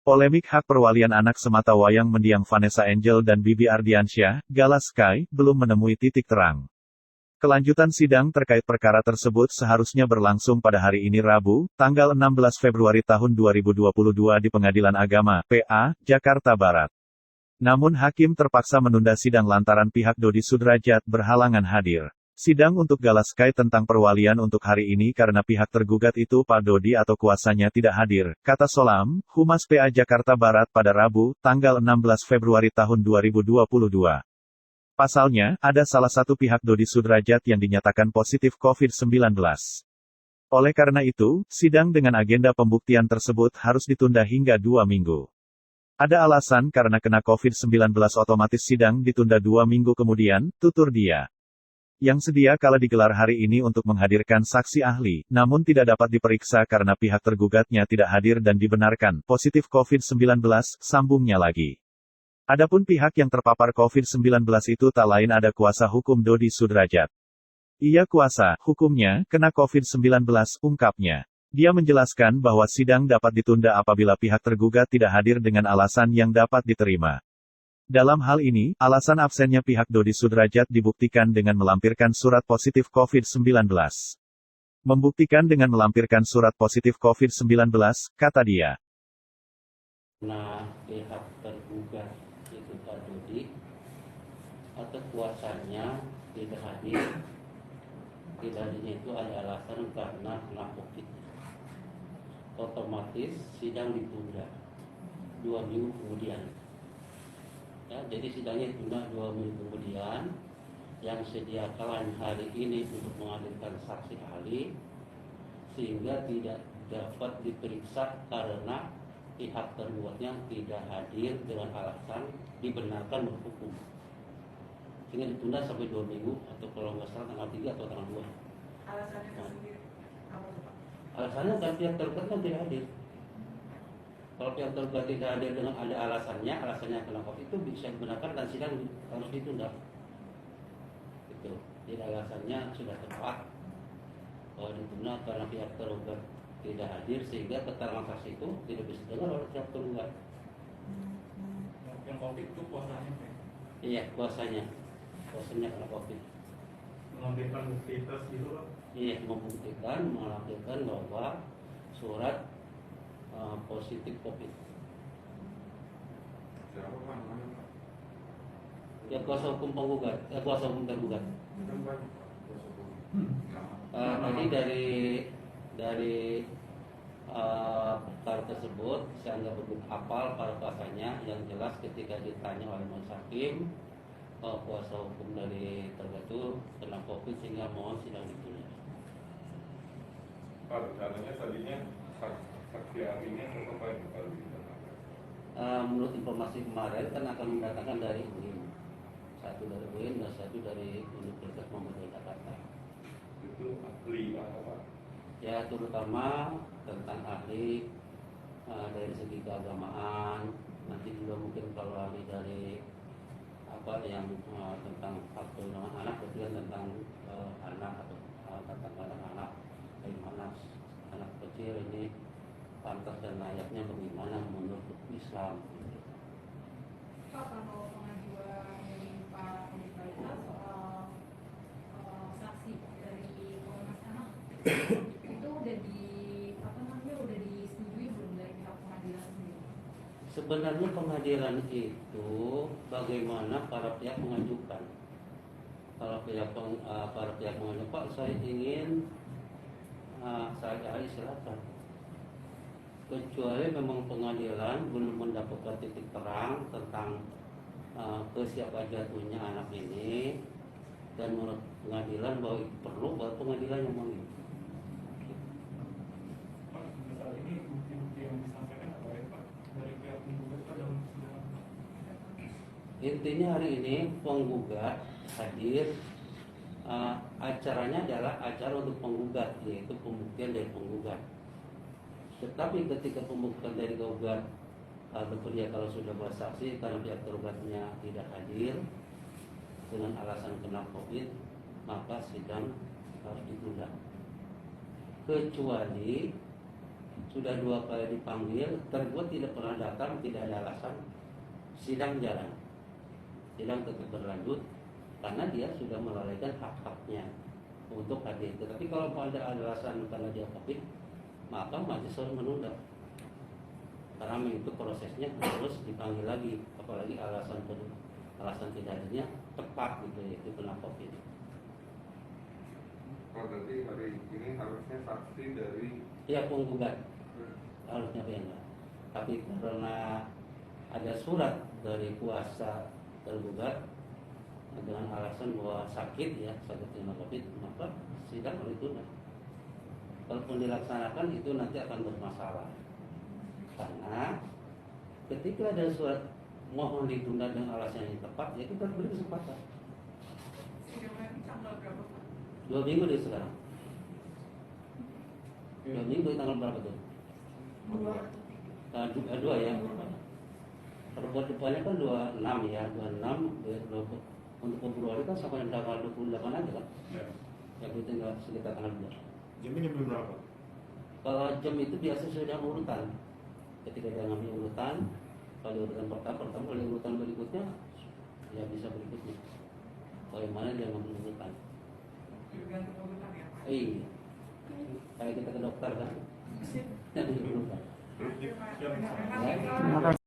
Polemik hak perwalian anak sematawayang mendiang Vanessa Angel dan Bibi Ardiansyah, Gala Sky, belum menemui titik terang. Kelanjutan sidang terkait perkara tersebut seharusnya berlangsung pada hari ini Rabu, tanggal 16 Februari tahun 2022 di Pengadilan Agama, PA, Jakarta Barat. Namun hakim terpaksa menunda sidang lantaran pihak Dodi Sudrajat berhalangan hadir. Sidang untuk Gala Sky tentang perwalian untuk hari ini karena pihak tergugat itu Pak Dodi atau kuasanya tidak hadir, kata Solam, Humas PA Jakarta Barat pada Rabu, tanggal 16 Februari tahun 2022. Pasalnya, ada salah satu pihak Dodi Sudrajat yang dinyatakan positif COVID-19. Oleh karena itu, sidang dengan agenda pembuktian tersebut harus ditunda hingga 2 minggu. Ada alasan karena kena COVID-19 otomatis sidang ditunda 2 minggu kemudian, tutur dia. Yang sedia kala digelar hari ini untuk menghadirkan saksi ahli, namun tidak dapat diperiksa karena pihak tergugatnya tidak hadir dan dibenarkan positif COVID-19, sambungnya lagi. Adapun pihak yang terpapar COVID-19 itu tak lain ada kuasa hukum Dodi Sudrajat. Ia kuasa hukumnya kena COVID-19, ungkapnya. Dia menjelaskan bahwa sidang dapat ditunda apabila pihak tergugat tidak hadir dengan alasan yang dapat diterima. Dalam hal ini, alasan absennya pihak Dodi Sudrajat dibuktikan dengan melampirkan surat positif COVID-19. Membuktikan dengan melampirkan surat positif COVID-19, kata dia. Nah, pihak tergugat itu Pak Dodi atau kuasanya tidak hadir. Tidak hadirnya itu ada alasan karena kena COVID. Otomatis sidang ditunda 2 minggu kemudian. Ya, jadi sidangnya ditunda 2 minggu kemudian. Yang sediakan hari ini untuk menghadirkan saksi ahli sehingga tidak dapat diperiksa karena pihak tergugatnya tidak hadir dengan alasan dibenarkan berhukum. Sehingga ditunda sampai 2 minggu atau kalau nggak salah tanggal 3 atau tanggal 2. Alasannya sendiri apa Pak? Alasannya kan pihak tergugat kan tidak hadir. Kalau pihak tergugat tidak hadir dengan ada alasannya kena COVID itu bisa dibenarkan dan sidang harus ditunda. Itu. Jadi alasannya sudah tepat. Kalau ditunda karena pihak tergugat tidak hadir sehingga keterangan saksi itu tidak bisa dengar oleh pihak tergugat. Yang COVID itu kuasanya Pak? Iya, kuasanya kena COVID. Mengambilkan bukti tes gitu Pak? Iya, membuktikan, melampirkan bahwa surat positif COVID. Siapa Pak namanya Pak? Ya kuasa hukum penggugat, kuasa hukum tergugat. Itu Pak, kuasa hukum. Tadi dari perkara tersebut saya anggap begitu hafal para kuasanya. Yang jelas ketika ditanya oleh majelis hakim kuasa hukum dari tergugat itu kena COVID sehingga mohon sidang ditunda. Pak, rencananya tadinya saksi ahlinya apa yang kalau Menurut informasi kemarin kan akan mendatangkan dari UIN, satu dari UIN dan satu dari Universitas Muhammadiyah Jakarta. itu ahli apa Pak? Ya terutama tentang ahli dari segi keagamaan, nanti juga mungkin kalau ahli dari apa yang tentang hak perlindungan anak, kemudian tentang anak atau tentang anak-anak, bagaimana anak kecil ini pantas dan layaknya bagaimana menurut Islam. Pak, kalau pengajuan dari Pak Komisaris soal saksi dari Komnas Anak itu udah disetujui belum dari pihak pengadilan sendiri? Sebenarnya pengadilan itu bagaimana para pihak mengajukan. Para pihak mengajukan, Pak saya ingin saya silakan. Kecuali memang pengadilan belum mendapatkan titik terang tentang ke siapa jatuhnya anak ini, dan menurut pengadilan bahwa itu perlu, baru pengadilan yang memanggil. Pak, saat ini bukti-bukti yang disampaikan apa ya Pak? Dari pihak penggugat pada Intinya hari ini penggugat hadir. Acaranya adalah acara untuk penggugat, yaitu pembuktian dari penggugat. Tetapi ketika pembuktian dari penggugat bekerja kalau sudah bersaksi karena pihak tergugatnya tidak hadir dengan alasan kena COVID, maka sidang harus ditunda. Kecuali sudah 2 kali dipanggil, tergugat tidak pernah datang, tidak ada alasan, sidang jalan, sidang tetap berlanjut karena dia sudah melalaikan hak-haknya untuk hadir. Tetapi kalau ada alasan karena dia COVID, maka majelis harus menunda karena itu prosesnya harus dipanggil lagi, apalagi alasan tidak hadirnya tepat gitu, yaitu kena COVID. Oh, berarti hari ini harusnya saksi dari Ya penggugat harusnya PNH, tapi karena ada surat dari kuasa tergugat dengan alasan bahwa sakit kena COVID, maka sidang harus ditunda. Kalaupun dilaksanakan itu nanti akan bermasalah karena ketika ada surat mohon ditunda dengan alasan yang tepat, ya kita beri kesempatan. Sidang lagi tanggal berapa Pak? 2 minggu dari sekarang. 2 minggu tanggal berapa tuh? 2 ya. Perbuat depannya kan 26 ya, 26 untuk Februari kan sampai tanggal 28 aja kan? Ya. Yang itu tinggal sekitar tanggal 2. Jamnya jam berapa? Kalau jam itu biasa sudah urutan. Ketika dia ngambil urutan, kalau urutan pertama, kalau urutan berikutnya, ya bisa berikutnya. Kalau yang mana dia ngambil urutan. Tergantung urutan ya Pak. Iya. Kayak kita ke dokter kan? Yang urutan. Terima Ya. kasih.